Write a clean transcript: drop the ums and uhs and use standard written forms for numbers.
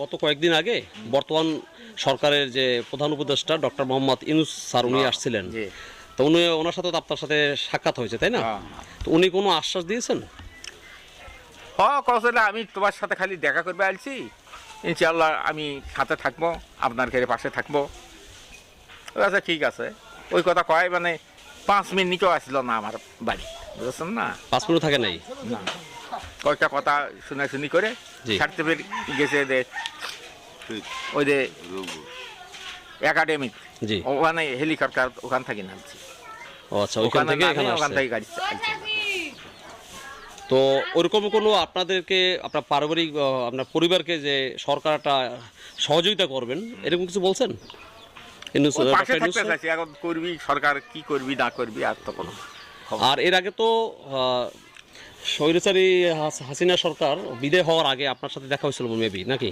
গত কয়েকদিন আগে বর্তমান সরকারের যে প্রধান উপদেষ্টা ডক্টর মোহাম্মদ ইউনূস স্যার উনি আসছিলেন, জি। তো ওনার সাথে তো আপনার সাথে সাক্ষাৎ হয়েছে, তাই না? হ্যাঁ। তো উনি কোনো আশ্বাস দিয়েছেন? কৌশলে আমি তোমার সাথে খালি দেখা করবে আসছি, ইনশাআল্লাহ আমি সাথে থাকবো, আপনার ঘরে পাশে থাকবো। আচ্ছা ঠিক আছে, ওই কথা কয় মানে 5 মিনিটও আসলো না আমার বাড়ি, বুঝেছেন না? 5 মিনিট থাকে নাই? না, কয়েকটা কথা শুনাশুনি করে জি। সার্টিফিকেট গেছে যে ওই যে একাডেমিক, জি। ওখানে হেলিকপ্টার ওখান থেকে নামছি, ও আচ্ছা, ওইখান থেকে এখানে ওখান আসছে। থেকে গাড়ি আসছে। তো ওরকম কোনো আপনাদেরকে আপনার পারিবারিক আপনার পরিবারকে যে সরকারটা সহযোগিতা করবেন এরকম কিছু বলছেন? ইউনূস, ওই পাশে ডক্টর ইউনূস থাকতে স্যার? চাইছি, এখন করবি সরকার কি করবি না করবি আর তো কোনো খবর। আর এর আগে তো স্বৈরাচারী হাসিনা সরকার বিদায় হওয়ার আগে আপনার সাথে দেখা হয়েছিল মেবি, নাকি?